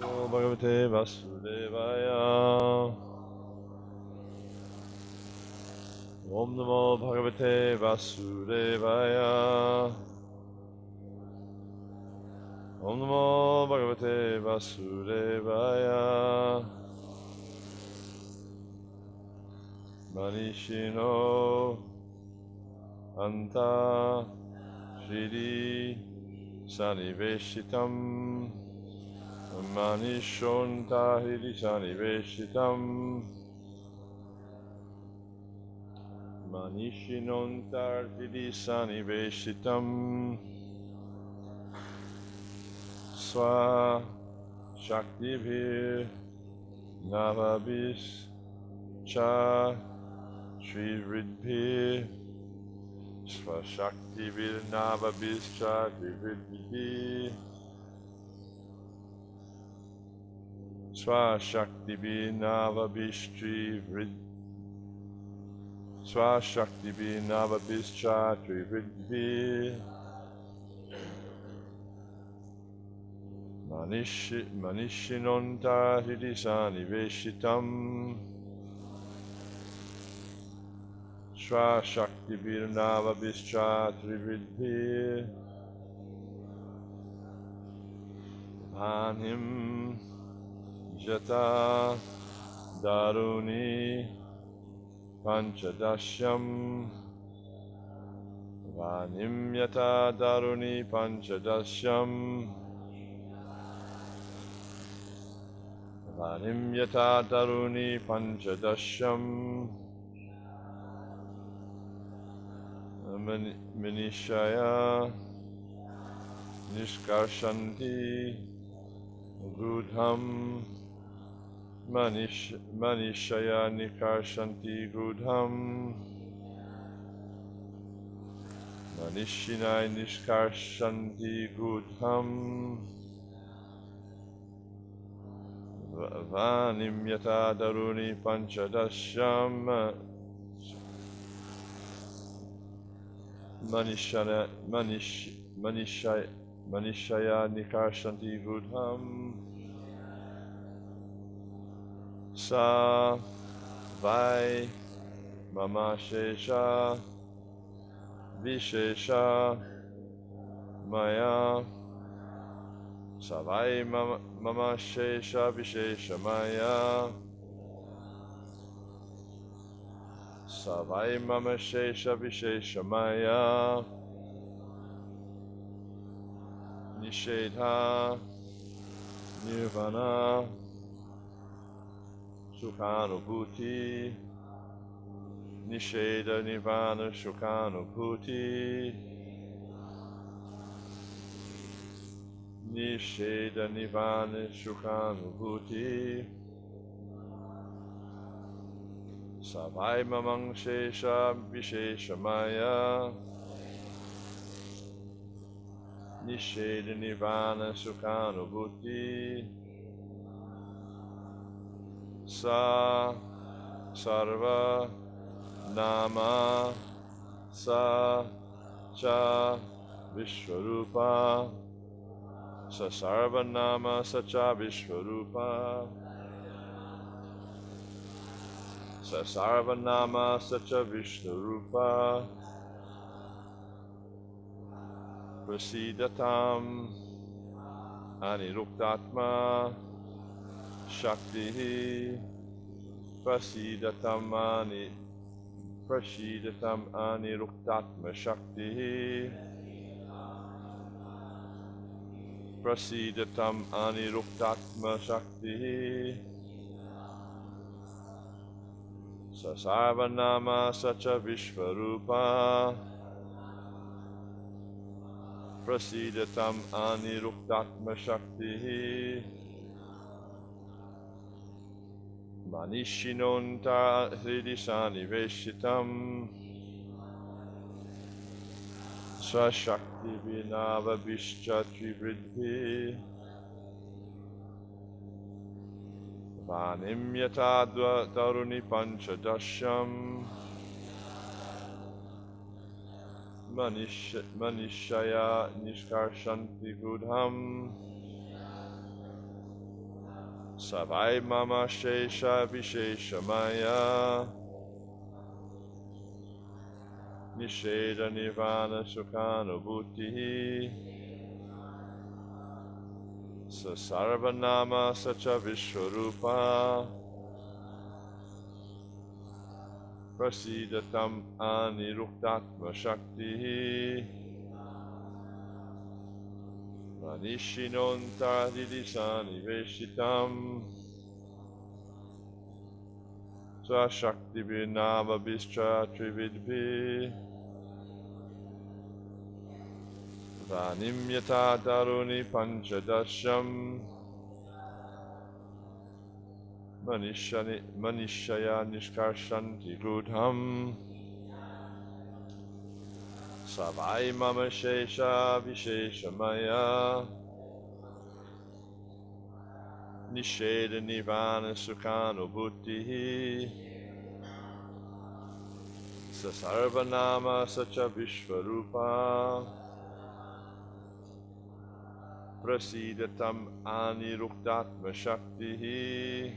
Namo Bhagavate Vasudevaya. Om Namo Bhagavate Vasudevaya. Om Namo Bhagavate Vasudevaya. Manishino Anta Shri Saniveshitam Manishonta Hiri Saniveshitam Manishinonta Hiri Saniveshitam Swa Shaktivir Navabis Cha Shri Ridbhir Swashaktivir Navabis Cha Shri Swashaktivir Navabis Swashaktivir Navabis Cha Shri Manishinonta Hridisani Veshitam Swashaktivir Navabischa Trividbir Bhanim Jata Daruni Panchadashyam Vanim Yata Daruni Panchadashyam Vanim Yata Daruni Panchadashyam Manishaya Nishkarshanti Gudham Manishaya Nikarshanti Gudham Manishinai Nishkarshanti Gudham Vanim Yata Daruni Panchadashyam Manishaya Nikarshanti Gudham Sa Vai Mama Shesha Vishesha Maya Savai Mama Shesha Vishesha Maya Savai Mama Shesha Vishesha Maya Nishedha Nirvana Sukhanubhuti Nisheda Nirvana Sukhanubhuti Nisheda Nirvana Sukhanubhuti Savai Mamang Shesha Vishesha Maya Nisheda Nirvana Sukhanubhuti Sa Sarva Nama Sa Cha Vishwarupa Sa Sarva Nama Sa Cha Vishwarupa Sa Sarvanama Sacha Vishnurupa Prasidatam Aniruktatma Shakti Prasidatam Aniruktatma Shakti Prasidatam Aniruktatma Shakti Sarvanama Sacha Vishvarupa Prasidatam Aniruktatma Shakti Manishinonta Hridisani Veshitam Swashakti Vinava Vishchatri Vridhi Vanim Yata Daruni Panchadashyam Manishaya Nishkarshanti Gudham Savai Mama Shesha Visheshamaya Nisheda Nirvana Sukhanubhuti Sasarvanama Sacha Vishwarupa Prasidatam Aniruktatma Shakti Manishinontaridisani Veshitam Swashakti Vinava Bischa Trividvi Vanimyata Daruni Panchadasham Manishaya Nishkarshanti Gudham Savai Mama Shesha Visheshamaya Nisheda Nirvana Sukhanubhuti Sasarvanama Sacha Vishwarupa Prasidatam Aniruktatma Shakti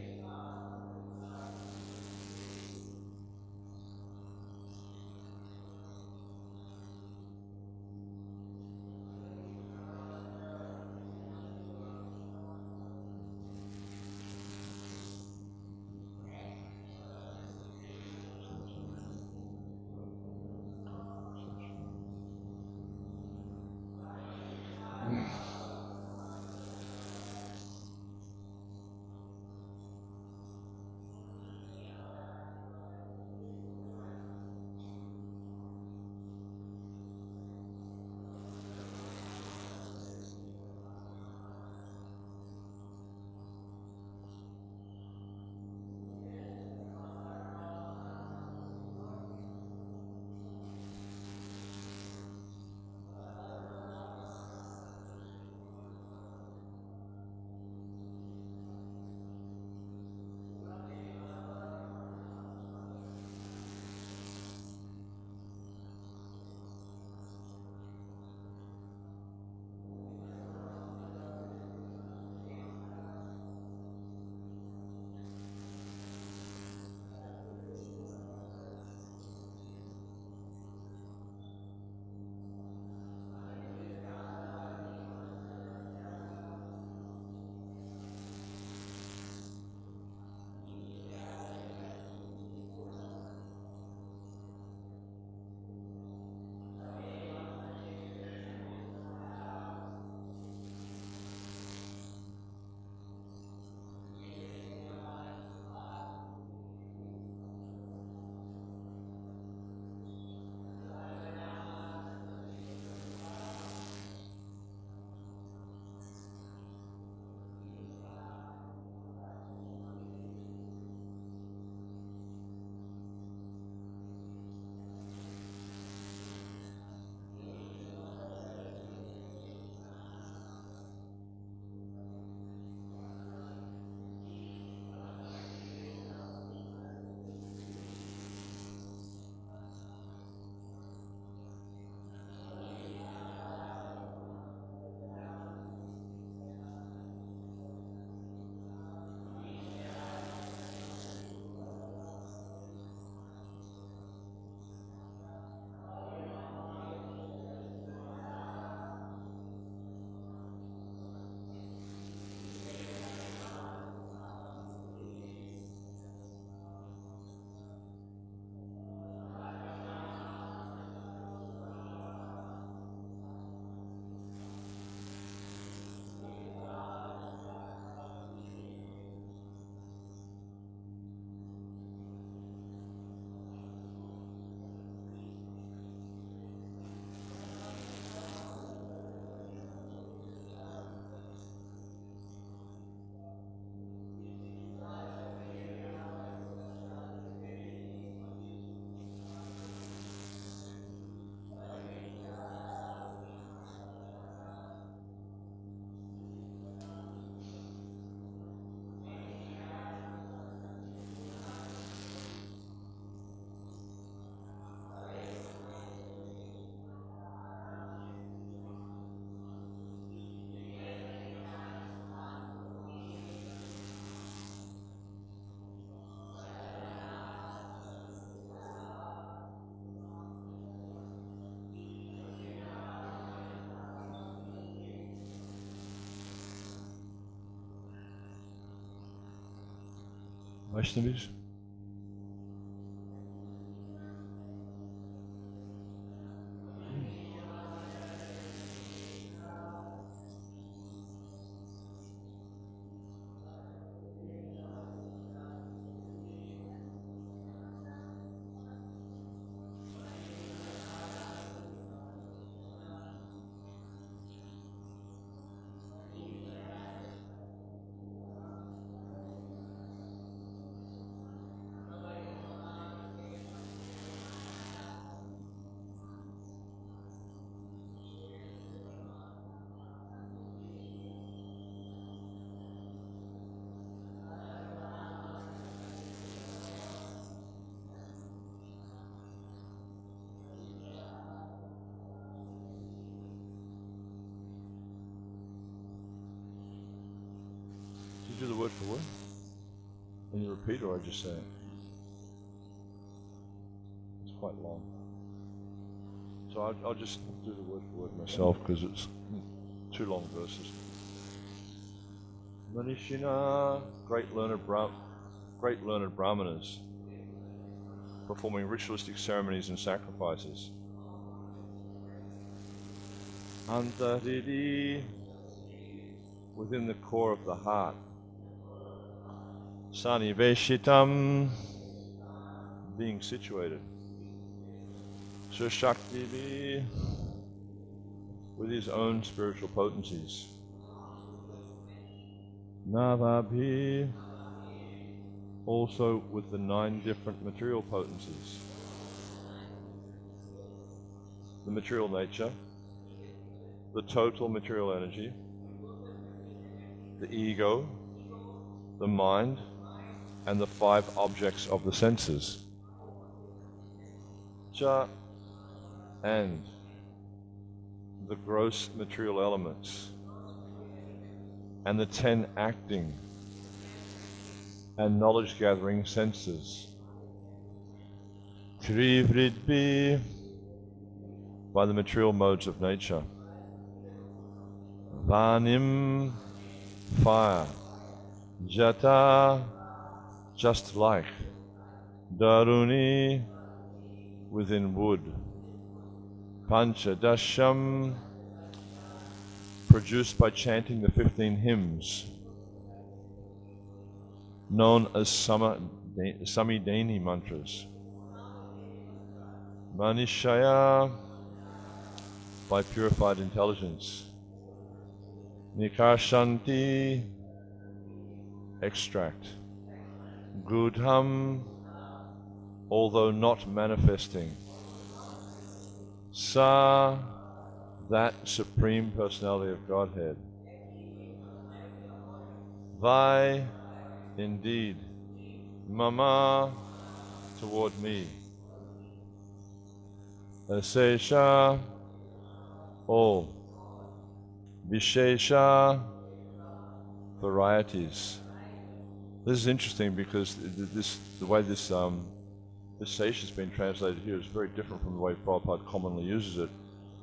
Vaishnavis? Did you do the word for word? Can you repeat or I just say it? It's quite long. So I'll just do the word for word myself because it's 2 long verses. Manishina, great learned brahmanas, performing ritualistic ceremonies and sacrifices. Antaridi, within the core of the heart. Saniveshitam, being situated. Sushakti, with his own spiritual potencies. Navabhi, also with the 9 different material potencies. The material nature, the total material energy, the ego, the mind, and the 5 objects of the senses. Cha, and the gross material elements, and the 10 acting and knowledge-gathering senses. Trivridbi, by the material modes of nature. Vanim, fire. Jata, just like. Daruni, within wood. Panchadasham, produced by chanting the 15 hymns, known as Samidani mantras. Manishaya, by purified intelligence. Nikashanti, extract. Gudham, although not manifesting. Sa, that Supreme Personality of Godhead. Vai, indeed. Mama, toward me. Asesha, all. Vishesha, varieties. This is interesting because the way this Sesha has been translated here is very different from the way Prabhupada commonly uses it.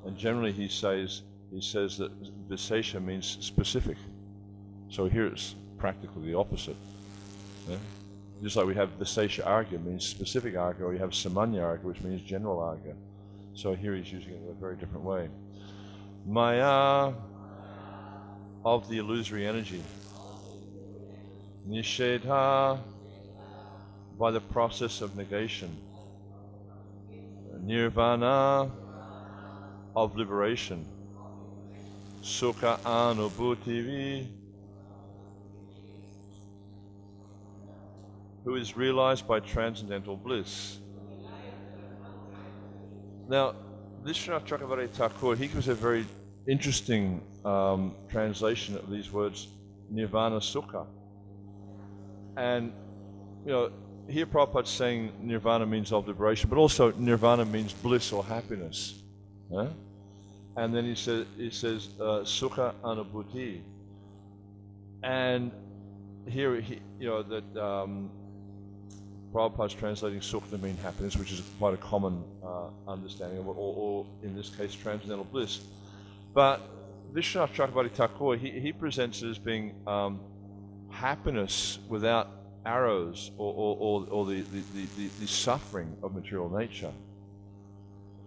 And generally he says that Visesha means specific. So here it's practically the opposite. Yeah? Just like we have Visesha Argya means specific Argya, or you have Samanya Argya, which means general Argya. So here he's using it in a very different way. Maya, of the illusory energy. Nishedha, by the process of negation. Nirvana, of liberation. Sukha anubhutivi, who is realized by transcendental bliss. Now, Vishwanath Chakravarti Thakur, he gives a very interesting translation of these words, Nirvana Sukha. And, here Prabhupada's saying Nirvana means of liberation, but also Nirvana means bliss or happiness. Yeah? And then he says Sukha Anubhuti. And here, Prabhupada's translating Sukha to mean happiness, which is quite a common understanding of it, or in this case, transcendental bliss. But Vishwanath Chakravarti Thakur, he presents it as being happiness without arrows or the suffering of material nature.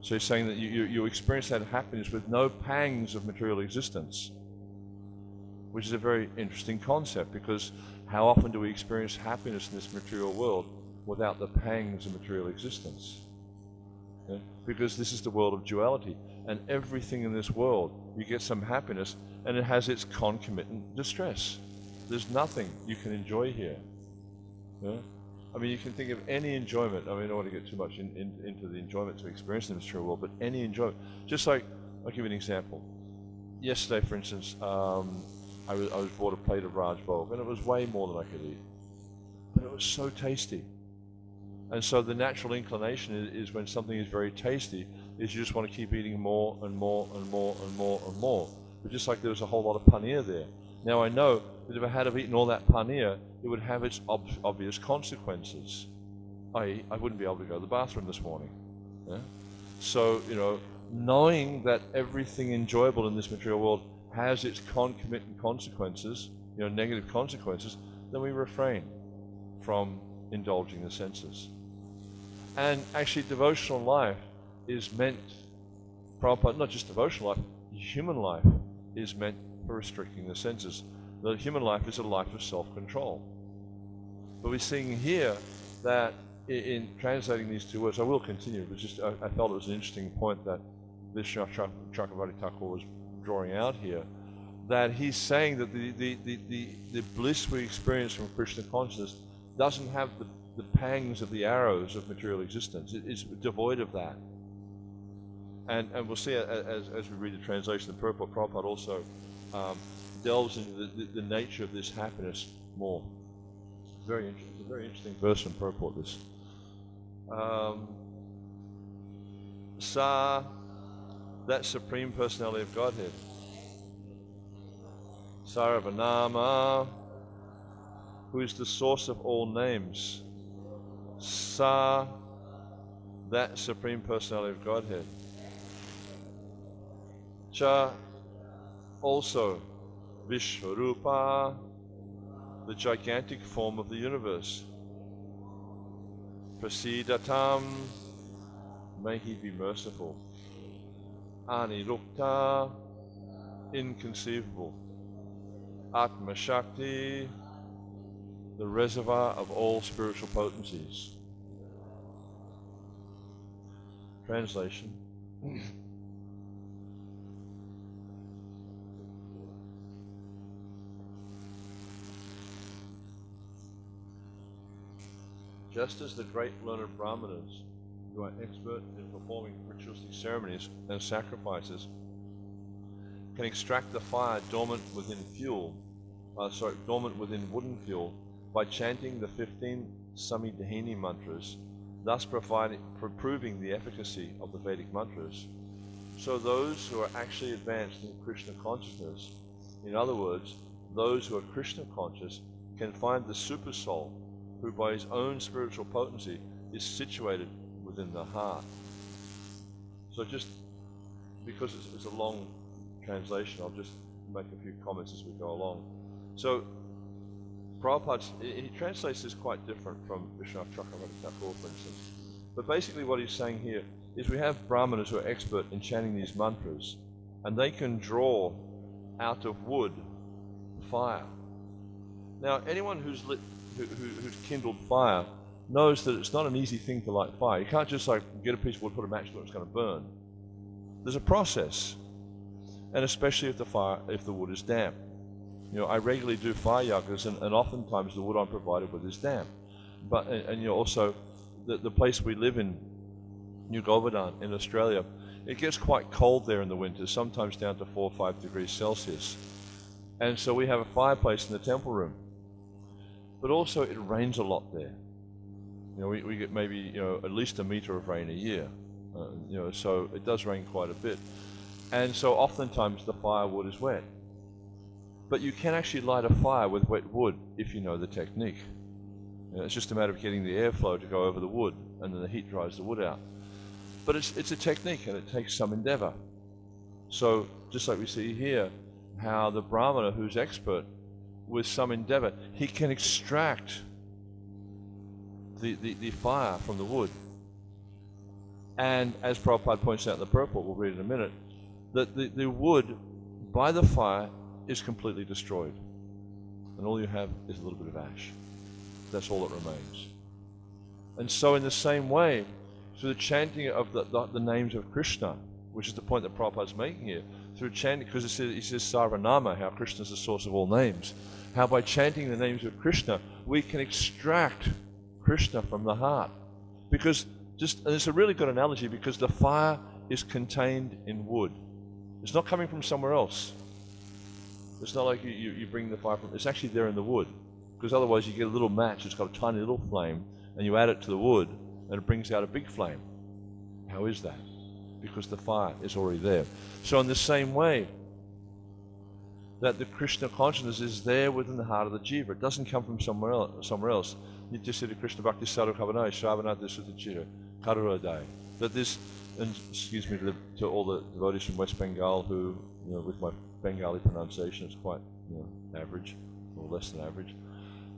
So he's saying that you experience that happiness with no pangs of material existence, which is a very interesting concept, because how often do we experience happiness in this material world without the pangs of material existence? Yeah? Because this is the world of duality, and everything in this world, you get some happiness and it has its concomitant distress. There's nothing you can enjoy here. Yeah? I mean, you can think of any enjoyment. I mean, I don't want to get too much into the enjoyment to experience in the material world, but any enjoyment. Just like, I'll give you an example. Yesterday, for instance, I was bought a plate of Raj Bhog, and it was way more than I could eat. But it was so tasty. And so the natural inclination is when something is very tasty, is you just want to keep eating more and more and more and more and more. But just like there was a whole lot of paneer there. Now I know that if I had eaten all that paneer, it would have its obvious consequences. I wouldn't be able to go to the bathroom this morning. Yeah? So, knowing that everything enjoyable in this material world has its concomitant consequences, negative consequences, then we refrain from indulging the senses. And actually devotional life is meant, Prabhupada, not just devotional life, human life is meant for restricting the senses. The human life is a life of self-control. But we're seeing here that in translating these two words, I will continue, but just I felt it was an interesting point that Vishnu Chakravarti Thakur was drawing out here, that he's saying that the bliss we experience from Krishna consciousness doesn't have the pangs of the arrows of material existence. It is devoid of that. And we'll see as we read the translation of Prabhupada also delves into the nature of this happiness more. It's a very interesting verse from Prabhupada, this. Sa, that Supreme Personality of Godhead. Sarvanama, who is the source of all names. Sa, that Supreme Personality of Godhead. Cha, also Vishvarupa, the gigantic form of the universe. Prasidatam, may he be merciful. Anirukta, inconceivable. Atma Shakti, the reservoir of all spiritual potencies. Translation. Just as the great learned brahmanas, who are expert in performing ritualistic ceremonies and sacrifices, can extract the fire dormant within wooden fuel by chanting the 15 Samidhini mantras, thus proving the efficacy of the Vedic mantras. So those who are actually advanced in Krishna consciousness, in other words, those who are Krishna conscious, can find the super soul, who by his own spiritual potency is situated within the heart. So just because it's a long translation, I'll just make a few comments as we go along. So Prabhupada, he translates this quite different from Vishnu Chakravarti Thakur, for instance. But basically what he's saying here is we have brahmanas who are expert in chanting these mantras, and they can draw out of wood fire. Now anyone who's kindled fire knows that it's not an easy thing to light fire. You can't just get a piece of wood, put a match to it, it's going to burn. There's a process, and especially if the wood is damp. I regularly do fire yagas, and oftentimes the wood I'm provided with is damp. But also the place we live in, New Govardhan in Australia, it gets quite cold there in the winter, sometimes down to 4 or 5 degrees Celsius. And so we have a fireplace in the temple room. But also it rains a lot there. We get maybe at least a meter of rain a year. So it does rain quite a bit. And so oftentimes the firewood is wet. But you can actually light a fire with wet wood if you know the technique. It's just a matter of getting the airflow to go over the wood, and then the heat dries the wood out. But it's a technique, and it takes some endeavor. So just like we see here, how the brahmana who's expert, with some endeavor, he can extract the fire from the wood. And as Prabhupada points out in the purport, we'll read in a minute, that the wood by the fire is completely destroyed. And all you have is a little bit of ash. That's all that remains. And so in the same way, through the chanting of the names of Krishna, which is the point that Prabhupada's making here, through chanting, because he says Sarvanama, how Krishna is the source of all names, how by chanting the names of Krishna, we can extract Krishna from the heart. Because and it's a really good analogy, because the fire is contained in wood. It's not coming from somewhere else. It's not like you bring the fire from, it's actually there in the wood. Because otherwise you get a little match, it's got a tiny little flame, and you add it to the wood, and it brings out a big flame. How is that? Because the fire is already there. So in the same way, that the Krishna consciousness is there within the heart of the jiva. It doesn't come from somewhere else. Nityasiddha Krishna Bhakti Sadhu Kavanai Shravanati Sutachira Karuradai. That this, and excuse me to all the devotees from West Bengal who, with my Bengali pronunciation, it's quite average, or less than average.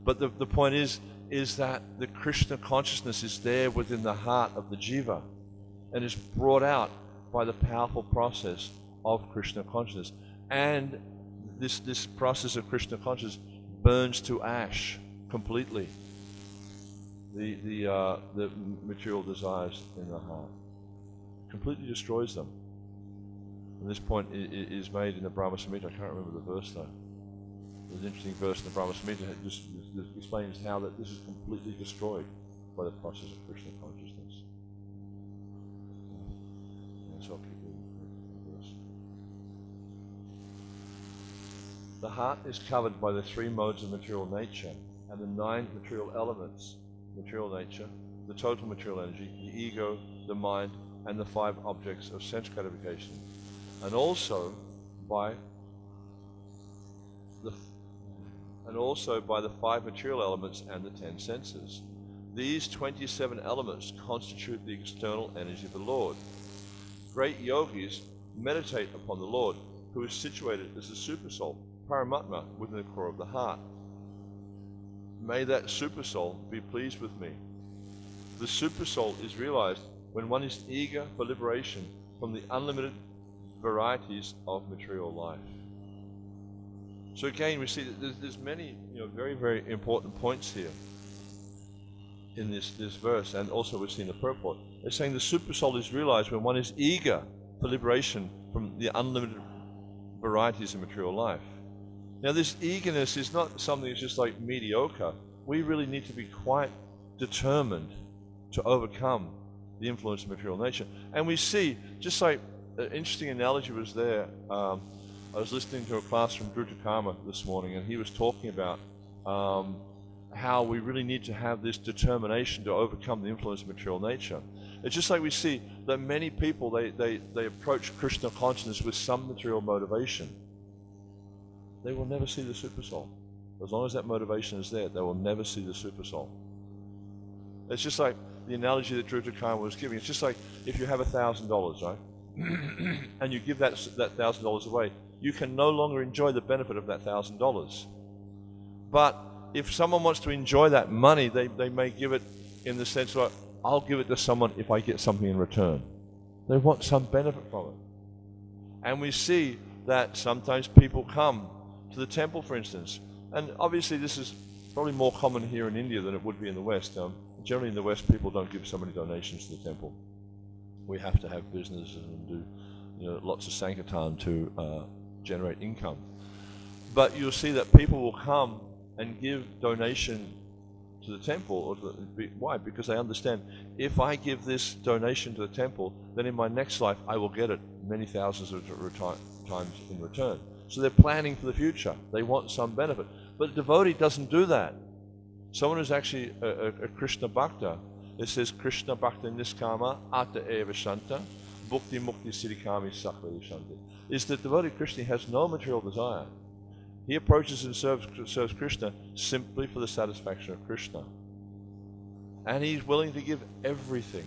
But the point is that the Krishna consciousness is there within the heart of the jiva, and is brought out by the powerful process of Krishna consciousness. And this process of Krishna consciousness burns to ash completely the material desires in the heart. Completely destroys them. And this point is made in the Brahma Samhita. I can't remember the verse though. There's an interesting verse in the Brahma Samhita that just explains how that this is completely destroyed by the process of Krishna consciousness. So I'll keep reading the verse. The heart is covered by the 3 modes of material nature and the 9 material elements, material nature, the total material energy, the ego, the mind, and the 5 objects of sense gratification, and also by the 5 material elements and the 10 senses. These 27 elements constitute the external energy of the Lord. Great yogis meditate upon the Lord, who is situated as the Supersoul, Paramatma, within the core of the heart. May that Supersoul be pleased with me. The Supersoul is realized when one is eager for liberation from the unlimited varieties of material life. So again, we see that there's many very, very important points here in this verse, and also we see in the purport. It's saying the Supersoul is realized when one is eager for liberation from the unlimited varieties of material life. Now this eagerness is not something that's just like mediocre. We really need to be quite determined to overcome the influence of material nature. And we see, just like an interesting analogy was there, I was listening to a class from Dhruta this morning, and he was talking about how we really need to have this determination to overcome the influence of material nature. It's just like we see that many people, they approach Krishna consciousness with some material motivation. They will never see the Supersoul. As long as that motivation is there, they will never see the Supersoul. It's just like the analogy that Dhruta was giving. It's just like if you have $1,000, right? And you give that $1,000 away, you can no longer enjoy the benefit of that $1,000. But if someone wants to enjoy that money, they may give it in the sense of, I'll give it to someone if I get something in return. They want some benefit from it. And we see that sometimes people come to the temple, for instance. And obviously this is probably more common here in India than it would be in the West. Generally in the West, people don't give so many donations to the temple. We have to have business and do lots of sankirtan to generate income. But you'll see that people will come and give donation to the temple. Why? Because they understand, if I give this donation to the temple, then in my next life I will get it many thousands of times in return. So they're planning for the future. They want some benefit. But a devotee doesn't do that. Someone who's actually a Krishna Bhakta, it says Krishna Bhakta Niskama Atta Eva Shanta Bhukti Mukti Siddhikami Sakla Shanti. Is that devotee Krishna has no material desire. He approaches and serves Krishna simply for the satisfaction of Krishna. And he's willing to give everything.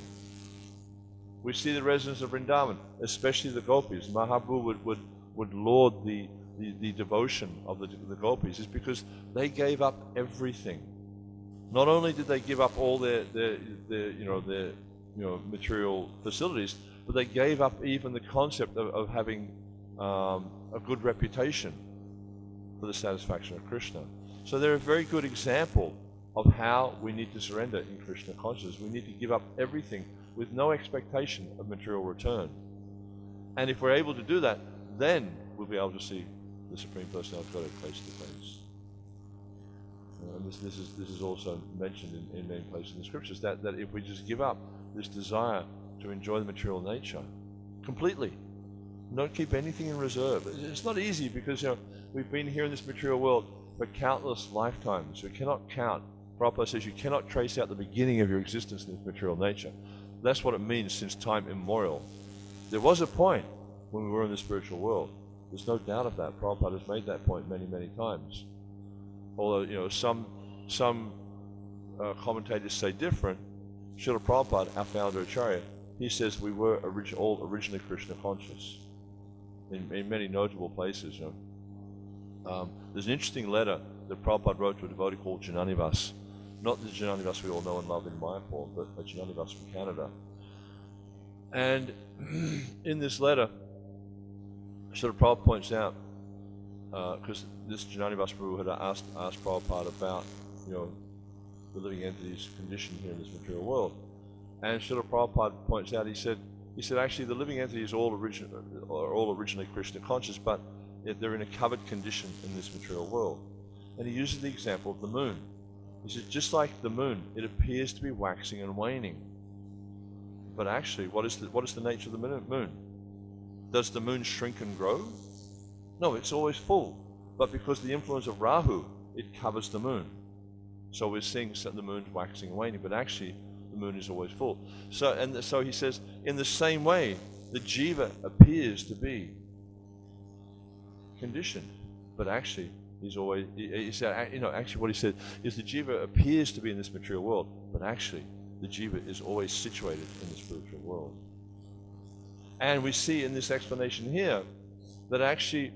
We see the residents of Vrindavan, especially the gopis. Mahaprabhu would laud the devotion of the gopis, is because they gave up everything Not only did they give up all their material facilities, but they gave up even the concept of having a good reputation for the satisfaction of Krishna. So they're a very good example of how we need to surrender in Krishna consciousness. We need to give up everything with no expectation of material return. And if we're able to do that, then we'll be able to see the Supreme Personality of Godhead face to face. And this is also mentioned in many places in the scriptures, that if we just give up this desire to enjoy the material nature completely, don't keep anything in reserve. It's not easy because we've been here in this material world for countless lifetimes. We cannot count. Prabhupada says you cannot trace out the beginning of your existence in this material nature. That's what it means since time immemorial. There was a point when we were in the spiritual world. There's no doubt of that. Prabhupada has made that point many, many times. Although some commentators say different. Srila Prabhupada, our founder Acharya, he says we were all originally Krishna conscious in many notable places. There's an interesting letter that Prabhupada wrote to a devotee called Jananivas. Not the Jananivas we all know and love in Mayapur, but a Jananivas from Canada. And in this letter, Srila Prabhupada points out, because this Jananivas Prabhu had asked Prabhupada about, the living entity's condition here in this material world. And Srila Prabhupada points out, he said actually the living entity is all originally Krishna conscious, but they're in a covered condition in this material world. And he uses the example of the moon. He says, just like the moon, it appears to be waxing and waning. But actually, what is the nature of the moon? Does the moon shrink and grow? No, it's always full. But because of the influence of Rahu, it covers the moon. So we're seeing the moon's waxing and waning, but actually the moon is always full. So he says, in the same way, the jiva appears to be conditioned, but actually actually what he said is the jiva appears to be in this material world, but actually the jiva is always situated in the spiritual world. And we see in this explanation here that actually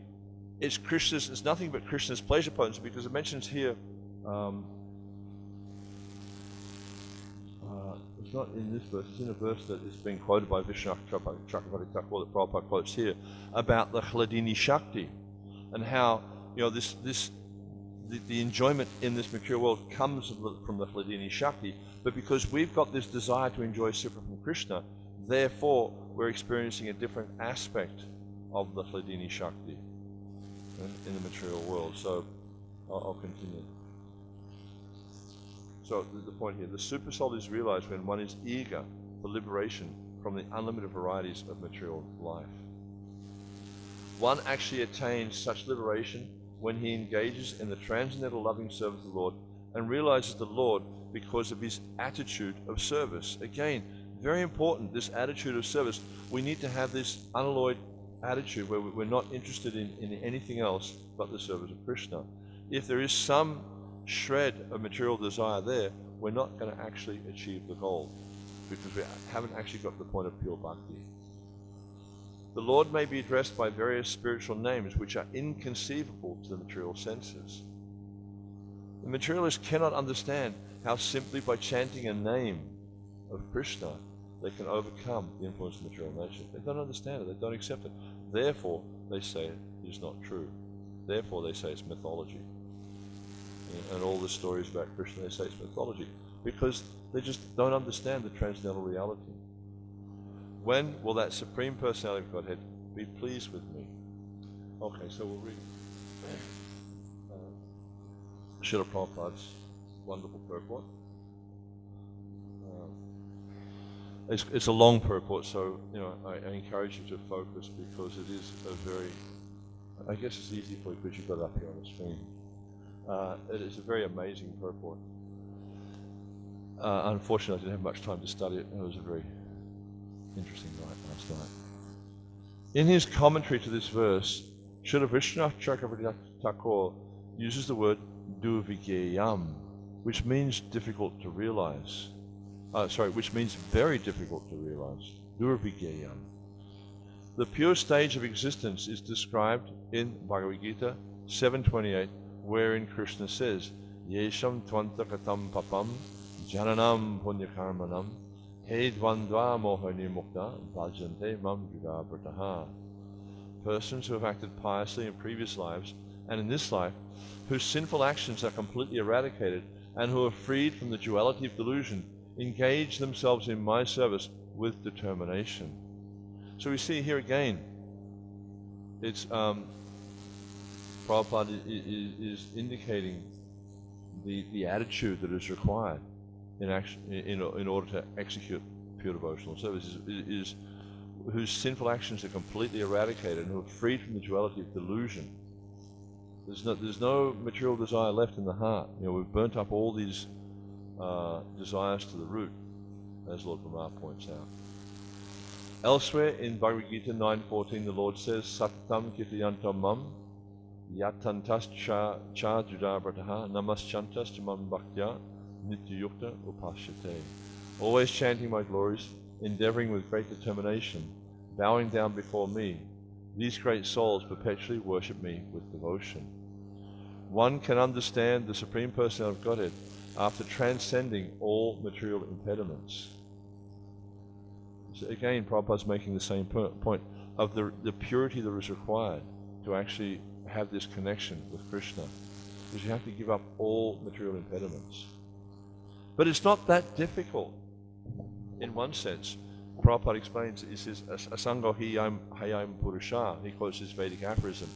it's nothing but Krishna's pleasure potency, because it mentions here, it's not in this verse, it's in a verse that is being quoted by Vishnu Chakravarti Thakur that Prabhupada quotes here, about the Hladini Shakti, and how the enjoyment in this material world comes from the Hladini Shakti, but because we've got this desire to enjoy separate from Krishna, therefore we're experiencing a different aspect of the Hladini Shakti in the material world. So I'll continue. So the point here, the supersoul is realized when one is eager for liberation from the unlimited varieties of material life. One actually attains such liberation when he engages in the transcendental loving service of the Lord and realizes the Lord because of his attitude of service. Again, very important, this attitude of service. We need to have this unalloyed attitude where we're not interested in anything else but the service of Krishna. If there is some shred of material desire there, we're not going to actually achieve the goal, because we haven't actually got to the point of pure bhakti. The Lord may be addressed by various spiritual names which are inconceivable to the material senses. The materialist cannot understand how simply by chanting a name of Krishna they can overcome the influence of material nature. They don't understand it, they don't accept it. Therefore, they say it is not true. Therefore, they say it's mythology. And all the stories about Krishna, they say it's mythology, because they just don't understand the transcendental reality. When will that Supreme Personality of Godhead be pleased with me? Okay, so we'll read Srila Prabhupada's wonderful purport. It's a long purport, so I encourage you to focus, because it is a very, I guess it's easy for you because you've got it up here on the screen. It is a very amazing purport. Unfortunately, I didn't have much time to study it. It was a very interesting night last night. In his commentary to this verse, Srila Vishnu Chakravarti Thakur uses the word durvigeyam, which means difficult to realize. Which means very difficult to realize. Durvigeyam. The pure stage of existence is described in Bhagavad Gita 7:28, wherein Krishna says, yesham tvantakatam papam jananam punyakarmanam he dvandva mohani mukta bhajante mam yugabrataha. Persons who have acted piously in previous lives and in this life, whose sinful actions are completely eradicated and who are freed from the duality of delusion, engage themselves in my service with determination. So we see here again, it's Prabhupada is indicating the attitude that is required in order to execute pure devotional service, is whose sinful actions are completely eradicated and who are freed from the duality of delusion. There's no material desire left in the heart. We've burnt up all these desires to the root, as Lord Brahma points out. Elsewhere in Bhagavad Gita 9:14, the Lord says, Satatam kirtayantam mam yatantas cha judabrataha namaschantas chamam bhaktya nityayukta upashyate. Always chanting my glories, endeavoring with great determination, bowing down before me, these great souls perpetually worship me with devotion. One can understand the Supreme Personality of Godhead after transcending all material impediments. So again, Prabhupada's making the same point of the purity that is required to actually have this connection with Krishna, because you have to give up all material impediments. But it's not that difficult. In one sense, Prabhupada explains, he says, Asango hayam purusha, he quotes this Vedic aphorism.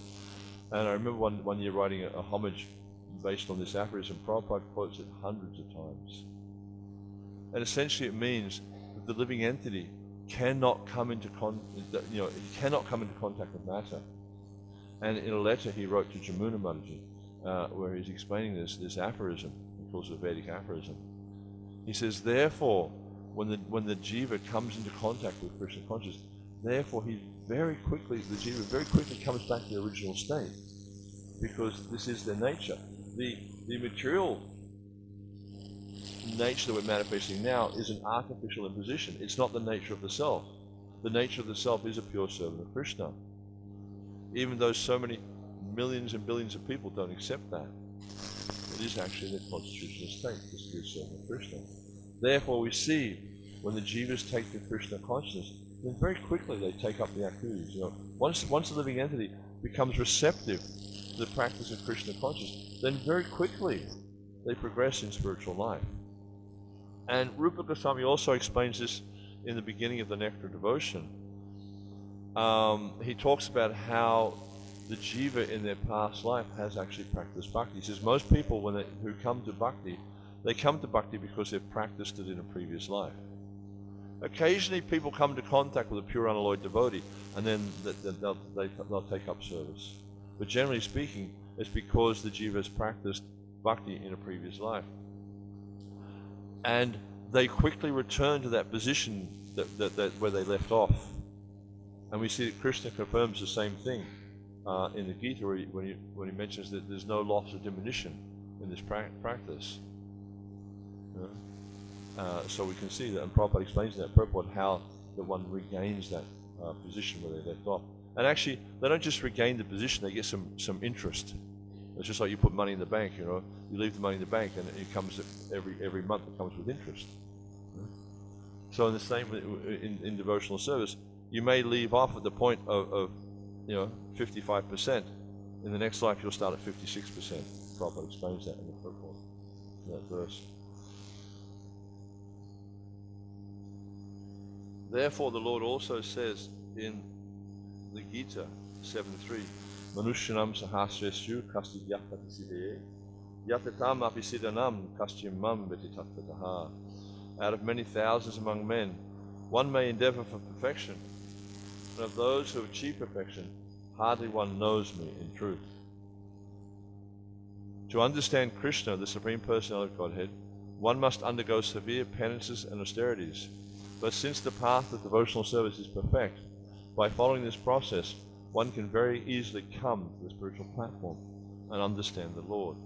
And I remember one year writing a homage based on this aphorism. Prabhupada quotes it hundreds of times. And essentially it means that the living entity cannot come into contact with matter. And in a letter he wrote to Jamuna Mataji, where he's explaining this aphorism, he calls it a Vedic aphorism. He says, therefore, when the jiva comes into contact with Krishna consciousness, therefore the jiva very quickly comes back to the original state, because this is their nature. The material nature that we're manifesting now is an artificial imposition. It's not the nature of the self. The nature of the self is a pure servant of Krishna. Even though so many millions and billions of people don't accept that, it is actually their constitutional state, this to be a servant of Krishna. Therefore we see, when the jivas take to Krishna consciousness, then very quickly they take up the activities. Once the living entity becomes receptive to the practice of Krishna consciousness, then very quickly they progress in spiritual life. And Rupa Goswami also explains this in the beginning of the Nectar of Devotion. He talks about how the jiva in their past life has actually practiced bhakti. He says most people who come to bhakti, they come to bhakti because they've practiced it in a previous life. Occasionally people come into contact with a pure unalloyed devotee, and then they'll take up service. But generally speaking, it's because the jiva has practiced bhakti in a previous life. And they quickly return to that position that where they left off. And we see that Krishna confirms the same thing in the Gita, when he mentions that there's no loss or diminution in this practice. So we can see that, and Prabhupada explains in that purport how the one regains that position where they left off. And actually, they don't just regain the position; they get some interest. It's just like you put money in the bank. You leave the money in the bank, and it comes every month. It comes with interest. So in the same in devotional service, you may leave off at the point of 55%. In the next life, you'll start at 56%. Prabhupada explains that in the purport, that verse. Therefore, the Lord also says in the Gita 7:3, Manushyanam sahasreshu kasti yatati siddhe yatatam api siddhanam kastyamam vetitattataha. Out of many thousands among men, one may endeavor for perfection, and of those who achieve perfection, hardly one knows me in truth. To understand Krishna, the Supreme Personality of Godhead, one must undergo severe penances and austerities. But since the path of devotional service is perfect, by following this process, one can very easily come to the spiritual platform and understand the Lord.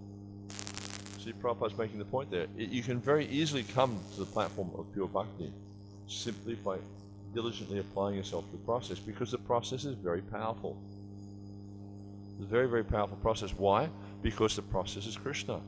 See, Prabhupada's making the point there. You can very easily come to the platform of pure bhakti simply by diligently applying yourself to the process, because the process is very powerful. It's a very, very powerful process. Why? Because the process is Krishna.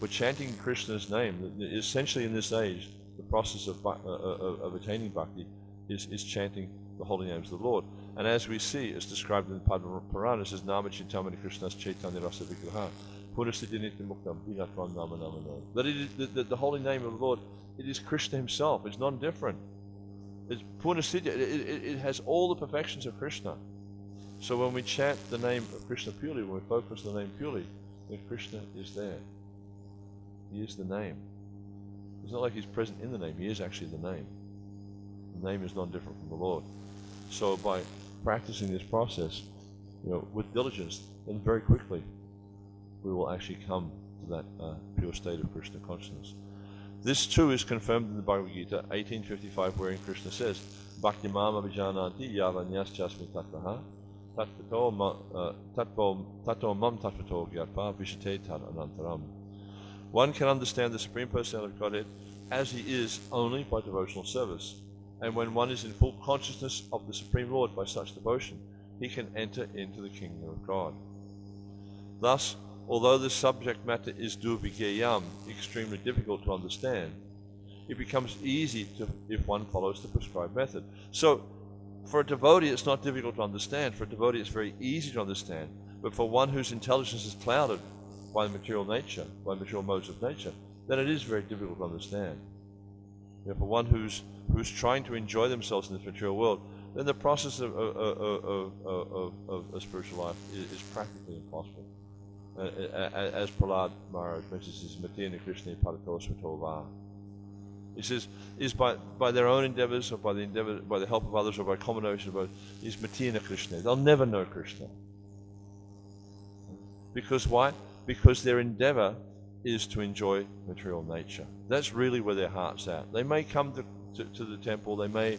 We're chanting Krishna's name. Essentially in this age, the process of attaining bhakti is chanting the holy names of the Lord. And as we see, it's described in the Padma Purana, it says, Nama Chintamani Krishna's Chaitanya Rasa Vigraha, Purasiddhi Muktam, Vinatvam Nama Nama Nama. That the holy name of the Lord, it is Krishna himself, it's non-different. It's Purnasiddhi, it has all the perfections of Krishna. So when we chant the name of Krishna purely, when we focus on the name purely, then Krishna is there. He is the name. It's not like he's present in the name, he is actually the name. The name is non-different from the Lord. So by practicing this process, with diligence, then very quickly we will actually come to that pure state of Krishna consciousness. This too is confirmed in the Bhagavad Gita 18:55, wherein Krishna says, Bhakti mama vijananti yavanyas chasmi tattvaha tato mam tattvato gyatpa vishate tad anantaram. One can understand the Supreme Personality of Godhead as he is only by devotional service. And when one is in full consciousness of the Supreme Lord by such devotion, he can enter into the kingdom of God. Thus, although the subject matter is durvigeyam, extremely difficult to understand, it becomes easy if one follows the prescribed method. So, for a devotee, it's not difficult to understand. For a devotee, it's very easy to understand. But for one whose intelligence is clouded by material nature, by material modes of nature, then it is very difficult to understand. For one who's trying to enjoy themselves in this material world, then the process of a spiritual life is practically impossible. As Prahlad Maharaj mentions, Matina Krishna Padatosvatova. He says, is by their own endeavors, or by the help of others, or by combination of both, is Matina Krishna. They'll never know Krishna. Because why? Because their endeavor is to enjoy material nature. That's really where their heart's at. They may come to the temple, they may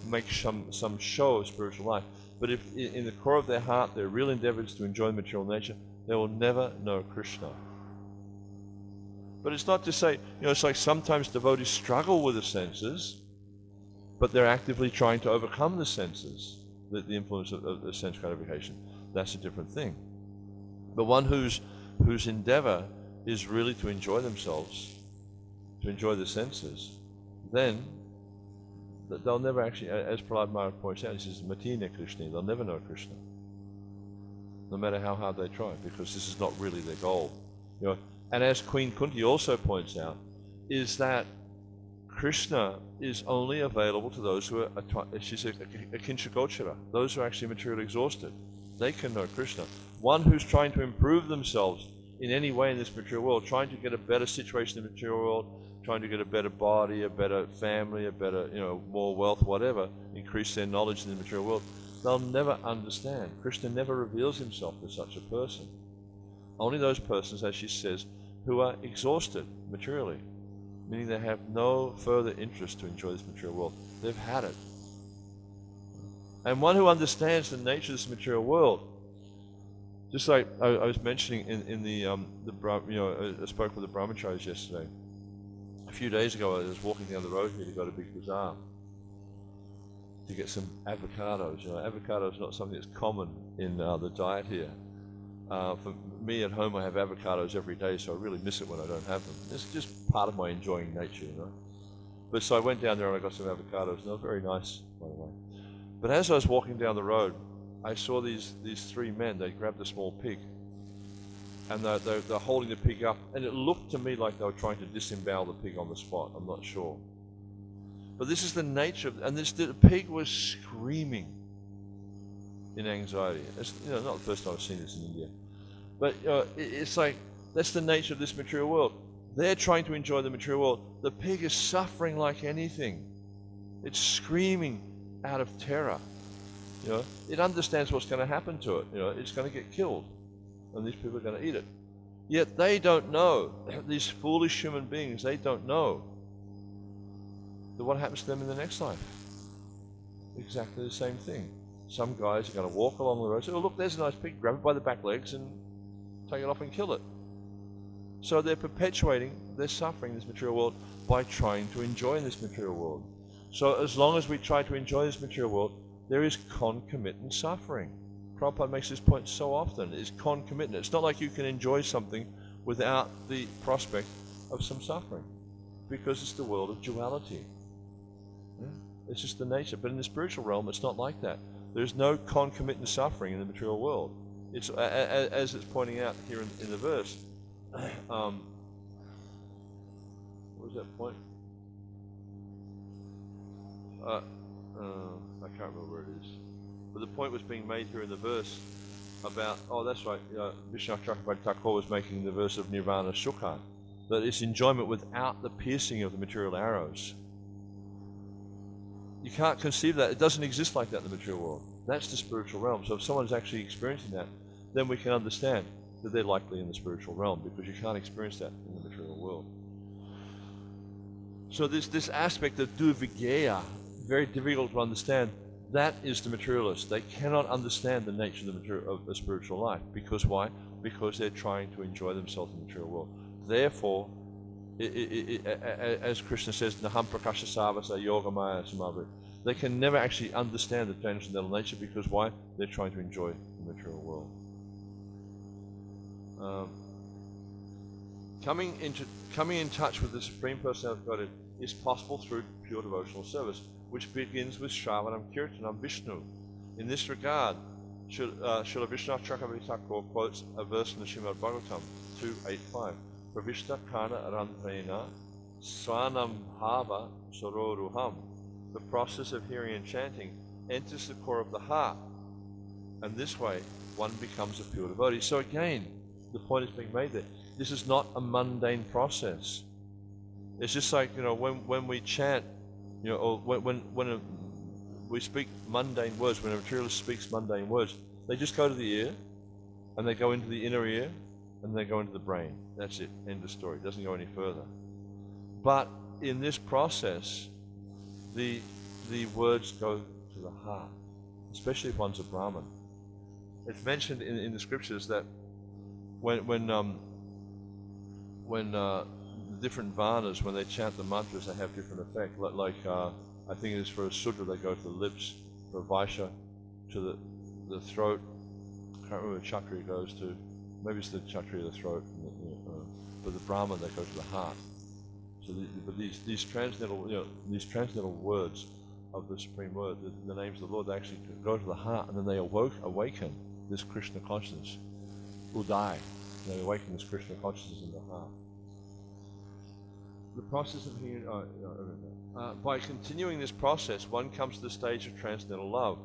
make some show of spiritual life, but if in the core of their heart their real endeavor is to enjoy material nature, they will never know Krishna. But it's not to say, it's like sometimes devotees struggle with the senses, but they're actively trying to overcome the senses, the influence of the sense gratification. That's a different thing. But one whose endeavor is really to enjoy themselves, to enjoy the senses, then they'll never actually, as Prahlad Maharaj points out, he says, Matina Krishna, they'll never know Krishna, no matter how hard they try, because this is not really their goal. And as Queen Kunti also points out, is that Krishna is only available to those who are, she's a kinchagochara, those who are actually materially exhausted. They can know Krishna. One who's trying to improve themselves in any way in this material world, trying to get a better situation in the material world, trying to get a better body, a better family, a better, more wealth, whatever, increase their knowledge in the material world, they'll never understand. Krishna never reveals himself to such a person. Only those persons, as she says, who are exhausted materially, meaning they have no further interest to enjoy this material world. They've had it. And one who understands the nature of this material world, just like I was mentioning in I spoke with the brahmacharis yesterday. A few days ago, I was walking down the road here to go to Big Bazaar to get some avocados. Avocado is not something that's common in the diet here. For me at home, I have avocados every day, so I really miss it when I don't have them. It's just part of my enjoying nature, But so I went down there and I got some avocados, and they were very nice, by the way. But as I was walking down the road, I saw these three men. They grabbed a small pig, and they're holding the pig up, and it looked to me like they were trying to disembowel the pig on the spot. I'm not sure. But this is the nature of, and the pig was screaming in anxiety. It's not the first time I've seen this in India. But it's like, that's the nature of this material world. They're trying to enjoy the material world. The pig is suffering like anything. It's screaming out of terror. It understands what's going to happen to it. It's going to get killed, and these people are going to eat it. Yet they don't know, these foolish human beings, they don't know that what happens to them in the next life. Exactly the same thing. Some guys are going to walk along the road and say, oh look, there's a nice pig, grab it by the back legs and take it off and kill it. So they're perpetuating their suffering in this material world by trying to enjoy this material world. So as long as we try to enjoy this material world, there is concomitant suffering. Prabhupada makes this point so often, it's concomitant. It's not like you can enjoy something without the prospect of some suffering, because it's the world of duality. It's just the nature. But in the spiritual realm, it's not like that. There's no concomitant suffering in the material world. It's as it's pointing out here in the verse. What was that point? I can't remember where it is. But the point was being made here in the verse about, that's right, Vishnu Chakravarti Thakur was making the verse of Nirvana Sukha, that it's enjoyment without the piercing of the material arrows. You can't conceive that. It doesn't exist like that in the material world. That's the spiritual realm. So if someone's actually experiencing that, then we can understand that they're likely in the spiritual realm, because you can't experience that in the material world. So this aspect of duvigeya, very difficult to understand. That is the materialist. They cannot understand the nature of the spiritual life. Because why? Because they're trying to enjoy themselves in the material world. Therefore, as Krishna says, Naham Prakasha Savasa Yogamaya Samavrit, they can never actually understand the transcendental nature. Because why? They're trying to enjoy the material world. Coming in touch with the Supreme Personality of Godhead is possible through pure devotional service, which begins with Shravanam Kirtanam Vishnu. In this regard, Srila Vishnu Chakravarti Thakur quotes a verse from the Srimad Bhagavatam 2.8.5. Pravishta Kana Arantrena Swanam Bhava Sororuham. The process of hearing and chanting enters the core of the heart, and this way one becomes a pure devotee. So again, the point is being made there. This is not a mundane process. It's just like, when we chant, or when we speak mundane words, when a materialist speaks mundane words, they just go to the ear, and they go into the inner ear, and they go into the brain. That's it. End of story. It doesn't go any further. But in this process, the words go to the heart, especially if one's a Brahmin. It's mentioned in the scriptures that when different varnas, when they chant the mantras, they have different effect. Like I think it is for a Sudra, they go to the lips; for a Vaishya, to the throat. I can't remember what Kshatriya goes to. Maybe it's the Kshatriya, the throat. For the Brahman, they go to the heart. So, but these transcendental words of the Supreme Word, the names of the Lord, they actually go to the heart, and then they awaken this Krishna consciousness. Udai. They awaken this Krishna consciousness in the heart. The process of hearing. By continuing this process, one comes to the stage of transcendental love,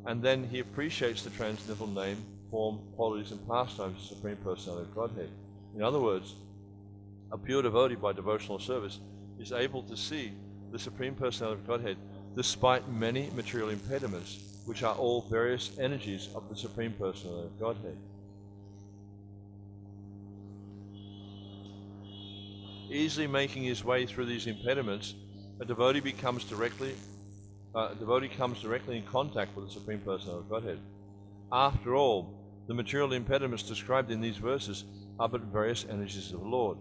and then he appreciates the transcendental name, form, qualities, and pastimes of the Supreme Personality of Godhead. In other words, a pure devotee by devotional service is able to see the Supreme Personality of Godhead despite many material impediments, which are all various energies of the Supreme Personality of Godhead. Easily making his way through these impediments, a devotee comes directly in contact with the Supreme Personality of Godhead. After all, the material impediments described in these verses are but various energies of the Lord.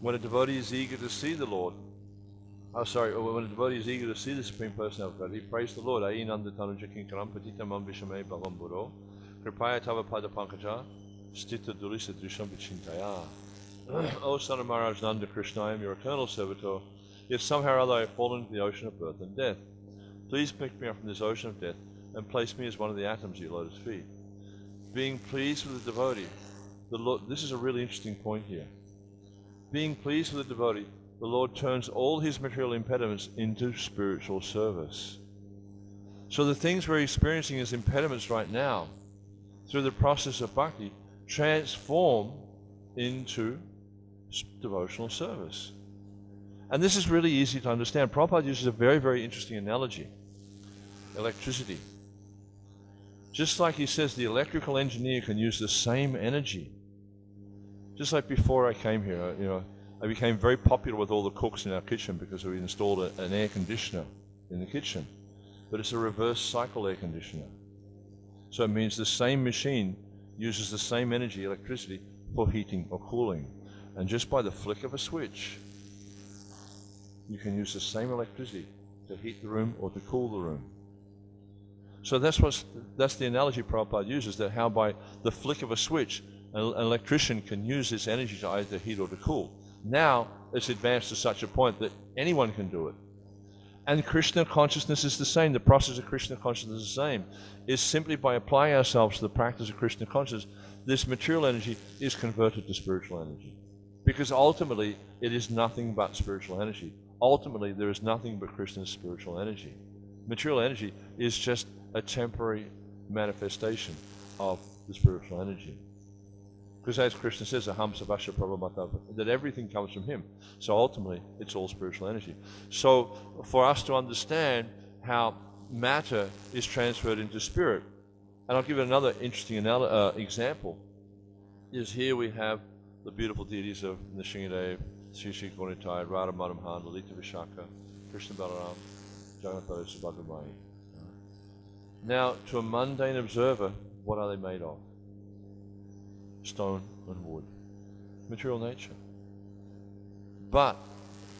When a devotee is eager to see the Lord, when a devotee is eager to see the Supreme Personality of God, he prays the Lord. Ayi nandatanuja kinkaram patitamam vishame bhavam buddho kripaya tava pada pankaja stita dulisa drisham vichintaya. O son of Maharaj Nanda Krishna, I am your eternal servitor, yet somehow or other I have fallen into the ocean of birth and death. Please pick me up from this ocean of death and place me as one of the atoms at your lotus feet. Being pleased with the devotee, the Lord, this is a really interesting point here. Being pleased with the devotee, the Lord turns all his material impediments into spiritual service. So the things we're experiencing as impediments right now, through the process of bhakti, transform into devotional service. And this is really easy to understand. Prabhupada uses a very, very interesting analogy. Electricity. Just like he says, the electrical engineer can use the same energy. Just like before I came here, I became very popular with all the cooks in our kitchen because we installed an air conditioner in the kitchen. But it's a reverse cycle air conditioner. So it means the same machine uses the same energy, electricity, for heating or cooling. And just by the flick of a switch, you can use the same electricity to heat the room or to cool the room. So that's the analogy Prabhupada uses, that how by the flick of a switch, An electrician can use this energy to either heat or to cool. Now it's advanced to such a point that anyone can do it. And Krishna consciousness is the same. The process of Krishna consciousness is the same. It's simply by applying ourselves to the practice of Krishna consciousness, this material energy is converted to spiritual energy. Because ultimately, it is nothing but spiritual energy. Ultimately, there is nothing but Krishna's spiritual energy. Material energy is just a temporary manifestation of the spiritual energy. Because as Krishna says, aham savasya prabhamata, that everything comes from him. So ultimately, it's all spiritual energy. So for us to understand how matter is transferred into spirit, and I'll give another interesting example, is here we have the beautiful deities of Nrsimhadev, Sri Sri Gauranitai, Radha Madhavan, Lalita Vishaka, Krishna Balaram, Jagannath Subhadra Mai. Now, to a mundane observer, what are they made of? Stone and wood, material nature. But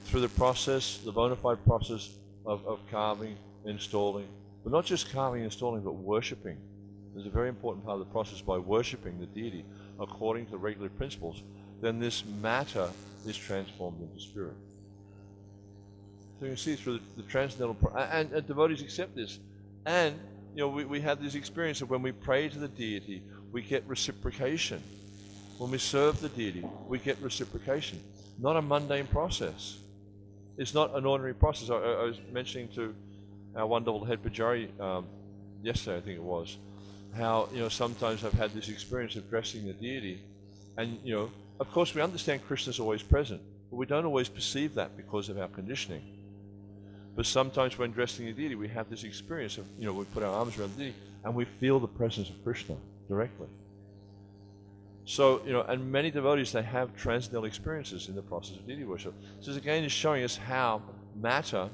through the process, the bona fide process of carving, installing, but not just carving, installing, but worshipping. There's a very important part of the process. By worshipping the deity according to regular principles, then this matter is transformed into spirit. So you can see through the transcendental, and devotees accept this. And we have this experience of when we pray to the deity, we get reciprocation. When we serve the deity, we get reciprocation. Not a mundane process. It's not an ordinary process. I was mentioning to our wonderful head Pujari yesterday, I think it was, how sometimes I've had this experience of dressing the deity, and of course we understand Krishna's always present, but we don't always perceive that because of our conditioning. But sometimes when dressing the deity, we have this experience of we put our arms around the deity and we feel the presence of Krishna directly. So, and many devotees, they have transcendental experiences in the process of deity worship. So this again is showing us how matter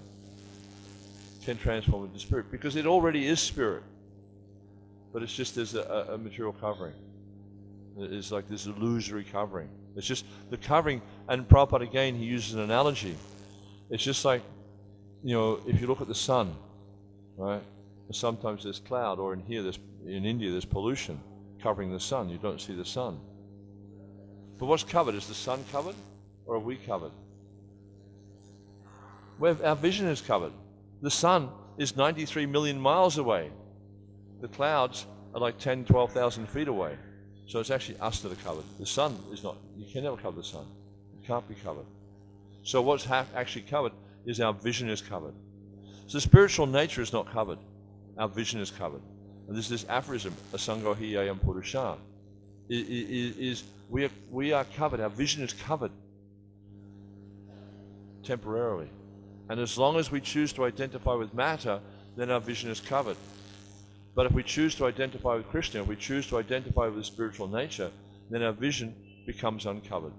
can transform into spirit, because it already is spirit, but it's just there's a material covering. It's like this illusory covering. It's just the covering, and Prabhupada again, he uses an analogy. It's just like, if you look at the sun, right? Sometimes there's cloud, or in India there's pollution covering the sun. You don't see the sun. But what's covered? Is the sun covered, or are we covered? Our vision is covered. The sun is 93 million miles away. The clouds are like 10, 12,000 feet away. So it's actually us that are covered. The sun is not. You can never cover the sun. It can't be covered. So what's actually covered is our vision is covered. So spiritual nature is not covered. Our vision is covered. And there's this aphorism, asango hi ayam purusha, we are covered, our vision is covered temporarily. And as long as we choose to identify with matter, then our vision is covered. But if we choose to identify with Krishna, if we choose to identify with the spiritual nature, then our vision becomes uncovered.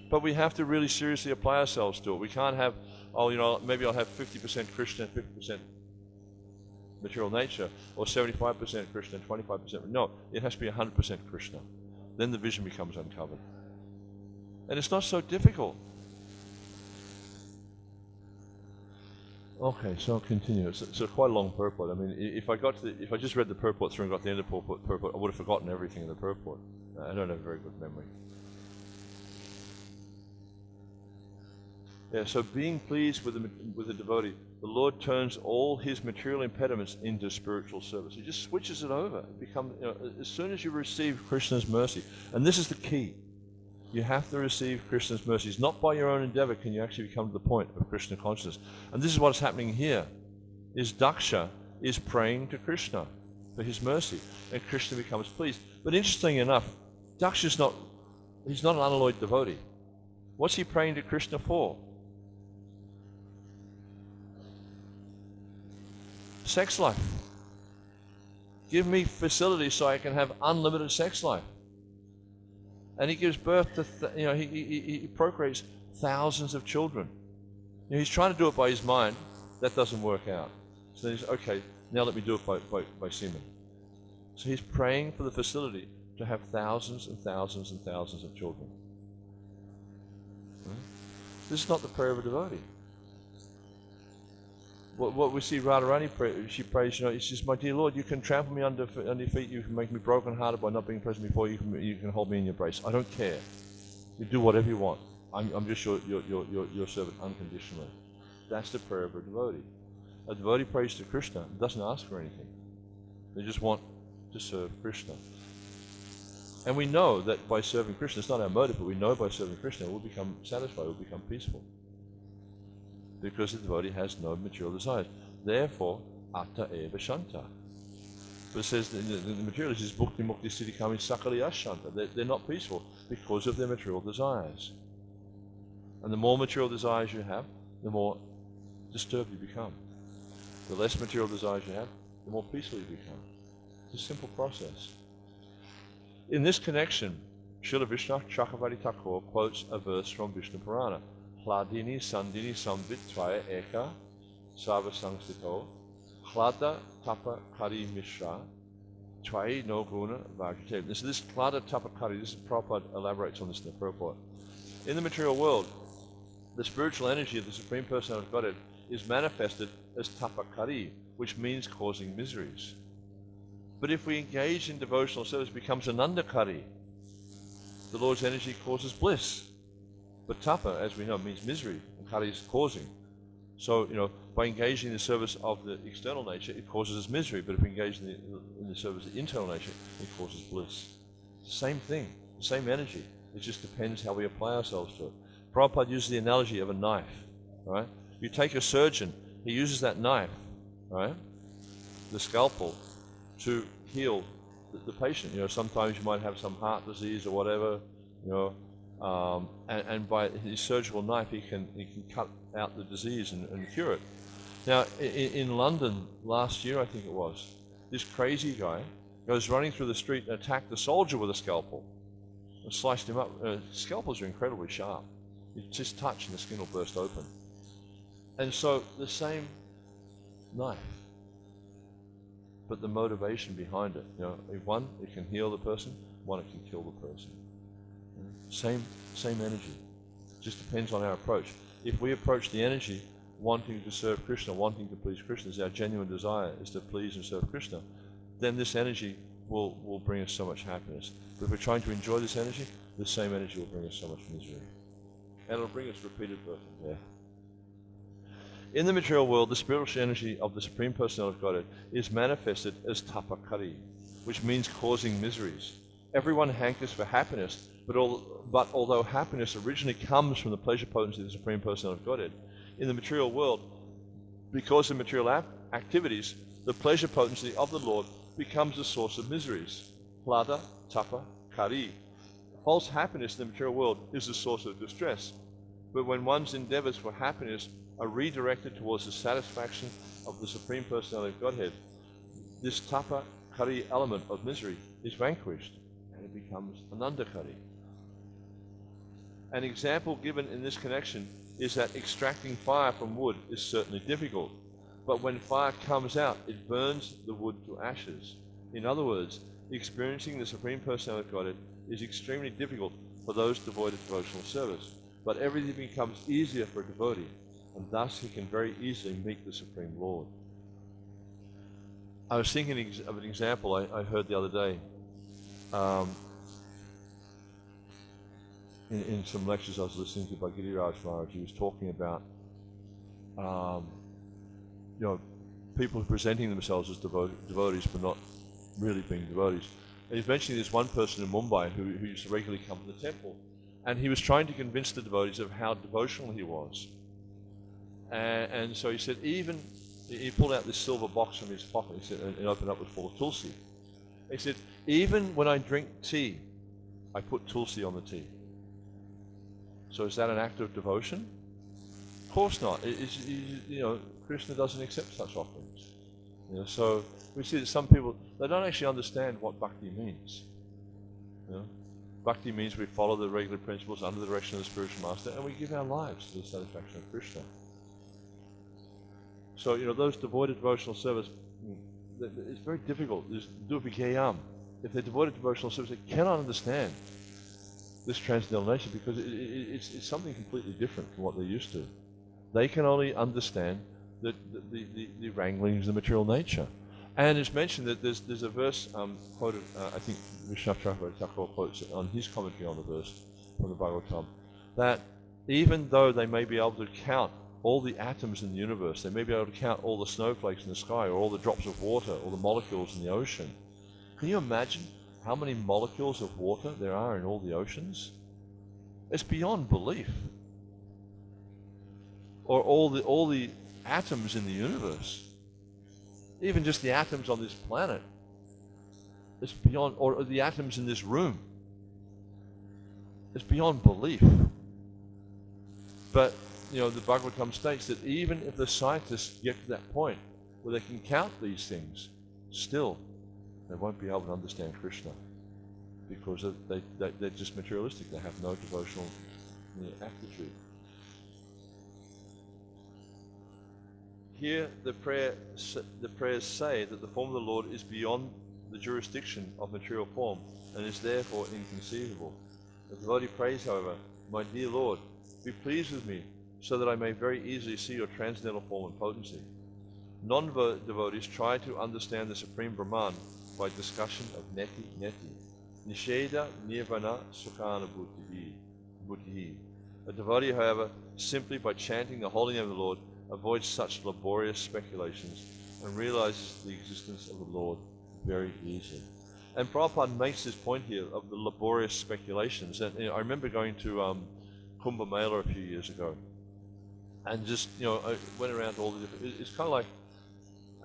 But we have to really seriously apply ourselves to it. We can't have, maybe I'll have 50% Krishna, 50% material nature, or 75% Krishna, 25%. No, it has to be 100% Krishna. Then the vision becomes uncovered. And it's not so difficult. Okay, so I'll continue. It's quite a long purport. I mean, if I just read the purport through and got the end of the purport, I would have forgotten everything in the purport. I don't have a very good memory. Yeah, so being pleased with the devotee, the Lord turns all his material impediments into spiritual service. He just switches it over. It becomes, as soon as you receive Krishna's mercy, and this is the key, you have to receive Krishna's mercies. Not by your own endeavor can you actually come to the point of Krishna consciousness. And this is what's happening here, is Daksha is praying to Krishna for his mercy, and Krishna becomes pleased. But interestingly enough, Daksha's he's not an unalloyed devotee. What's he praying to Krishna for? Sex life. Give me facilities so I can have unlimited sex life. And he gives birth to, he procreates thousands of children. He's trying to do it by his mind. That doesn't work out. So he's, okay, now let me do it by semen. So he's praying for the facility to have thousands and thousands and thousands of children. This is not the prayer of a devotee. What we see Radharani pray, she prays, she says, my dear Lord, you can trample me under your feet, you can make me broken-hearted by not being present before you, you can hold me in your embrace. I don't care. You do whatever you want. I'm just your servant unconditionally. That's the prayer of a devotee. A devotee prays to Krishna and doesn't ask for anything. They just want to serve Krishna. And we know that by serving Krishna, it's not our motive, but we know by serving Krishna we'll become satisfied, we'll become peaceful. Because the devotee has no material desires. Therefore, atta eva shanta. But it says in the materialist is bhukti mukti siddhi kami sakali ashanta. They're not peaceful because of their material desires. And the more material desires you have, the more disturbed you become. The less material desires you have, the more peaceful you become. It's a simple process. In this connection, Srila Vishnu Chakravarti Thakur quotes a verse from Vishnu Purana. Hladini sandini samvit tvaya eka sarva sangstito hlada tapa kari mishra tvaya no guna vajate. This hlada tapa kari, this is Prabhupada elaborates on this in the purport. In the material world, the spiritual energy of the Supreme Personality of Godhead is manifested as tapakari, which means causing miseries. But if we engage in devotional service, it becomes anandakari. The Lord's energy causes bliss. But tapa, as we know, means misery, and kari is causing. So, by engaging in the service of the external nature, it causes us misery. But if we engage in the service of the internal nature, it causes bliss. It's the same thing, the same energy. It just depends how we apply ourselves to it. Prabhupada uses the analogy of a knife. Right? You take a surgeon, he uses that knife, right, the scalpel, to heal the patient. Sometimes you might have some heart disease or whatever, and by his surgical knife he can cut out the disease and cure it. Now, in London last year, I think it was, this crazy guy goes running through the street and attacked the soldier with a scalpel and sliced him up. Scalpels are incredibly sharp. You just touch and the skin will burst open. And so the same knife, but the motivation behind it. One, it can heal the person. One, it can kill the person. Same energy. Just depends on our approach. If we approach the energy wanting to serve Krishna, wanting to please Krishna, is our genuine desire is to please and serve Krishna, then this energy will bring us so much happiness. But if we're trying to enjoy this energy, the same energy will bring us so much misery. And it'll bring us repeated birth and death. In the material world, the spiritual energy of the Supreme Personality of Godhead is manifested as tapakari, which means causing miseries. Everyone hankers for happiness, but although happiness originally comes from the pleasure potency of the Supreme Personality of Godhead, in the material world, because of material activities, the pleasure potency of the Lord becomes a source of miseries. Hlada, tapa, kari. False happiness in the material world is a source of distress. But when one's endeavors for happiness are redirected towards the satisfaction of the Supreme Personality of Godhead, this tapa kari element of misery is vanquished and it becomes anandakari. An example given in this connection is that extracting fire from wood is certainly difficult, but when fire comes out, it burns the wood to ashes. In other words, experiencing the Supreme Personality of Godhead is extremely difficult for those devoid of devotional service, but everything becomes easier for a devotee, and thus he can very easily meet the Supreme Lord. I was thinking of an example I heard the other day. In some lectures I was listening to by Giriraj Maharaj, he was talking about people presenting themselves as devotees but not really being devotees. And he was mentioning this one person in Mumbai who used to regularly come to the temple, and he was trying to convince the devotees of how devotional he was. And so he said, he pulled out this silver box from his pocket, he said, and opened up with full of tulsi. He said, even when I drink tea, I put tulsi on the tea. So is that an act of devotion? Of course not. Krishna doesn't accept such offerings. So we see that some people, they don't actually understand what bhakti means. Bhakti means we follow the regular principles under the direction of the spiritual master, and we give our lives to the satisfaction of Krishna. So those devoid of devotional service, it's very difficult. There's dupikayam. If they're devoid of devotional service, they cannot understand this transcendental nature because it's something completely different from what they're used to. They can only understand the wranglings of the material nature. And it's mentioned that there's a verse quoted, I think Vishnu Thakur quotes it on his commentary on the verse from the Bhagavatam, that even though they may be able to count all the atoms in the universe, they may be able to count all the snowflakes in the sky, or all the drops of water, or the molecules in the ocean. Can you imagine how many molecules of water there are in all the oceans? It's beyond belief. Or all the atoms in the universe. Even just the atoms on this planet. It's beyond, or the atoms in this room. It's beyond belief. But, the Bhagavatam states that even if the scientists get to that point where they can count these things, still they won't be able to understand Krishna, because they're just materialistic. They have no devotional aptitude. Here the prayers say that the form of the Lord is beyond the jurisdiction of material form and is therefore inconceivable. The devotee prays, however, "My dear Lord, be pleased with me so that I may very easily see your transcendental form and potency." Non-devotees try to understand the Supreme Brahman by discussion of neti, nisheda, nirvana, sukhana buddhi. A devotee, however, simply by chanting the holy name of the Lord, avoids such laborious speculations and realizes the existence of the Lord very easily. And Prabhupada makes this point here of the laborious speculations. And I remember going to Kumbh Mela a few years ago, and just I went around to all the different. It's kind of like,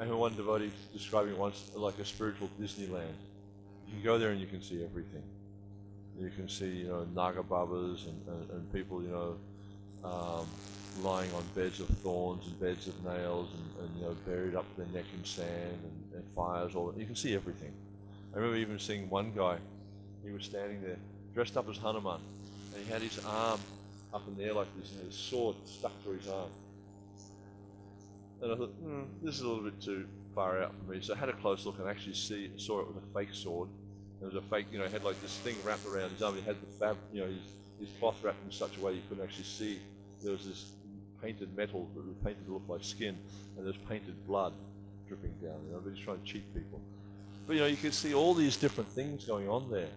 I heard one devotee describing it once like a spiritual Disneyland. You can go there and you can see everything. You can see Naga Babas and people lying on beds of thorns and beds of nails and buried up to their neck in sand and fires. You can see everything. I remember even seeing one guy. He was standing there dressed up as Hanuman, and he had his arm up in the air like this, and his sword stuck to his arm. And I thought, this is a little bit too far out for me. So I had a close look and actually saw it with a fake sword. There was a fake, he had like this thing wrapped around his arm. He had the his cloth wrapped in such a way you couldn't actually see. There was this painted metal that was painted to look like skin, and there's painted blood dripping down. But he's trying to cheat people. But you can see all these different things going on there,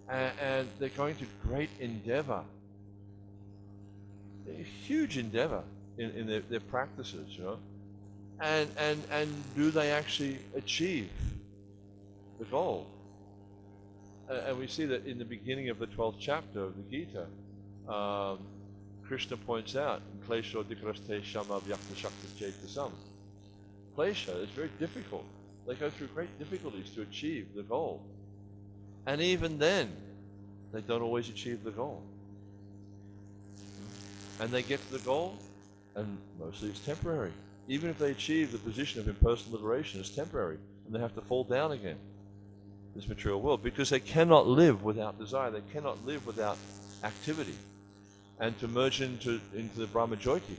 and they're going to great endeavor, a huge endeavor in their practices, and do they actually achieve the goal? And we see that in the beginning of the 12th chapter of the Gita, Krishna points out, Klesho dikraste shama vyakta shakta chetasam. Klesha is very difficult. They go through great difficulties to achieve the goal. And even then, they don't always achieve the goal. And they get to the goal, and mostly it's temporary. Even if they achieve the position of impersonal liberation, it's temporary, and they have to fall down again, this material world, because they cannot live without desire. They cannot live without activity. And to merge into the Brahma-Jyoti,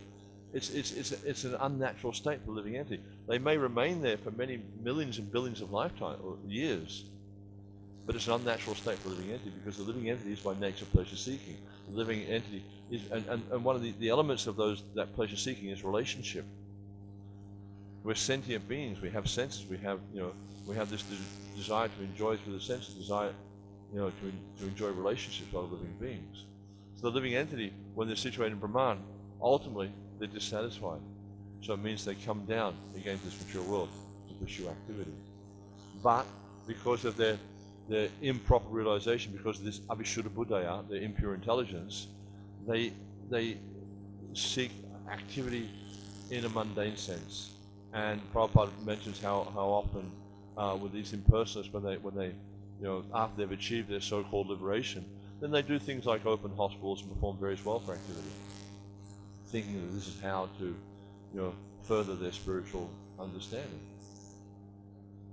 it's an unnatural state for the living entity. They may remain there for many millions and billions of lifetimes or years, but it's an unnatural state for the living entity, because the living entity is by nature pleasure-seeking. The living entity is, and one of the elements of that pleasure-seeking is relationship. We're sentient beings. We have senses. We have this desire to enjoy through the senses, desire, to enjoy relationships with other living beings. So the living entity, when they're situated in Brahman, ultimately they're dissatisfied. So it means they come down again to this material world to pursue activity. But because of their improper realization, because of this Abhishuddha Buddhaya, their impure intelligence, they seek activity in a mundane sense. And Prabhupada mentions how often with these impersonalists, when they after they've achieved their so-called liberation, then they do things like open hospitals and perform various welfare activities, thinking that this is how to further their spiritual understanding.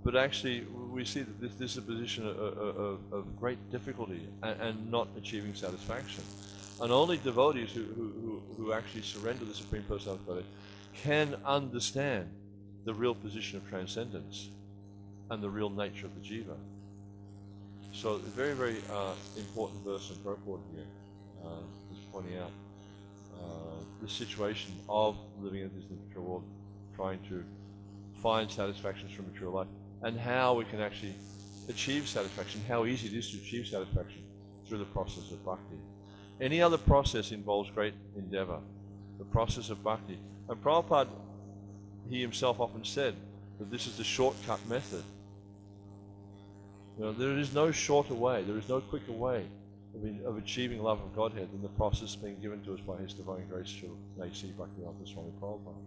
But actually, we see that this is a position of great difficulty and not achieving satisfaction. And only devotees who actually surrender to the Supreme Personality of Godhead can understand the real position of transcendence and the real nature of the jiva. So a very, very important verse in purport here, just pointing out the situation of living in this material world, trying to find satisfactions from material life, and how we can actually achieve satisfaction, how easy it is to achieve satisfaction through the process of bhakti. Any other process involves great endeavor. The process of bhakti. And Prabhupada, he himself often said that this is the shortcut method. There is no shorter way, there is no quicker way of achieving love of Godhead than the process being given to us by His Divine Grace through A.C. Bhaktivedanta Swami Prabhupada.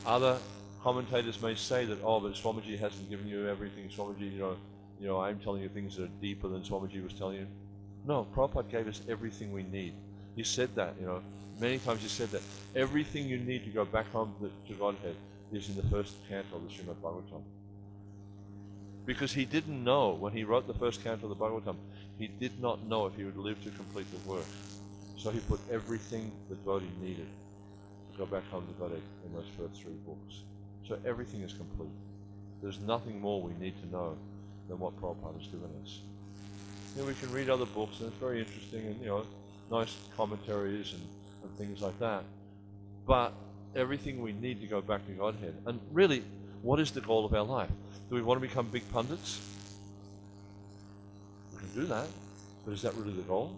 Other commentators may say that, but Swamiji hasn't given you everything. Swamiji, I'm telling you things that are deeper than Swamiji was telling you. No, Prabhupada gave us everything we need. He said that, many times he said that. Everything you need to go back home to Godhead is in the first canto of the Srimad Bhagavatam. Because he didn't know, when he wrote the first canto of the Bhagavatam, he did not know if he would live to complete the work. So he put everything the devotee needed to go back home to Godhead in those first 3 books. So everything is complete. There's nothing more we need to know than what Prabhupada has given us. We can read other books, and it's very interesting, and nice commentaries and things like that. But everything we need to go back to Godhead. And really, what is the goal of our life? Do we want to become big pundits? We can do that, but is that really the goal?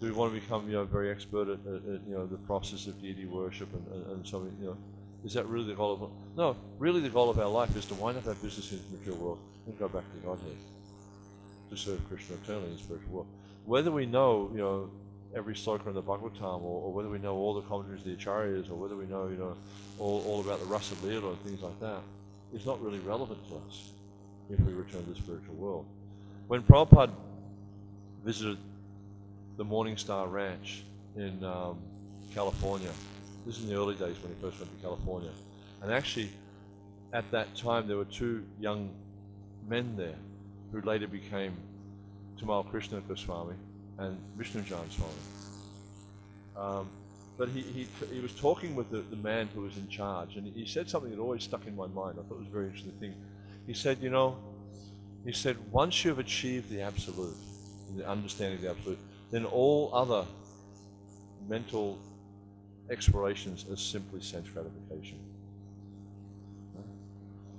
Do we want to become, very expert at the process of deity worship and so on, is that really the goal of? No, really the goal of our life is to wind up our business in the material world and go back to Godhead, to serve Krishna eternally in the spiritual world. Whether we know, every sloka in the Bhagavatam, or whether we know all the commentaries of the Acharyas, or whether we know, all about the Rasa Leela and things like that, is not really relevant to us if we return to the spiritual world. When Prabhupada visited the Morning Star Ranch in California, this is in the early days when he first went to California, and actually at that time there were 2 young men there who later became Tamal Krishna Goswami and Vishnujan Swami. But he was talking with the man who was in charge, and he said something that always stuck in my mind. I thought it was a very interesting thing. He said, once you've achieved the absolute, the understanding of the absolute, then all other mental explorations are simply sense gratification.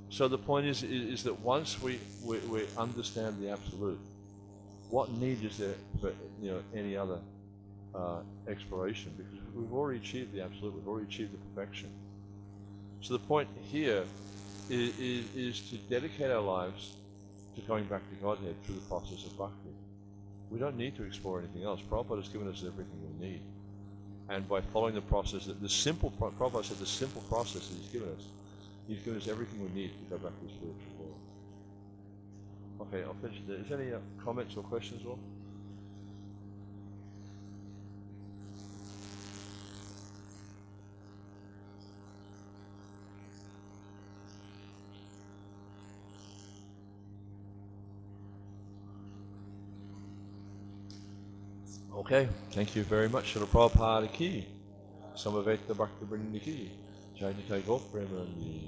So the point is that once we understand the absolute, what need is there for any other exploration? Because we've already achieved the absolute, we've already achieved the perfection. So the point here is to dedicate our lives to going back to Godhead through the process of bhakti. We don't need to explore anything else. Prabhupada has given us everything we need. And by following the process, Prabhupada said the simple process that he's given us everything we need to go back to the spiritual world. Okay, I'll finish there. Is there any comments or questions, Will? Okay, thank you very much. Srila Prabhupada ki, Samaveta Bhakta Vrinda ki, Jai Nitai Gopramani.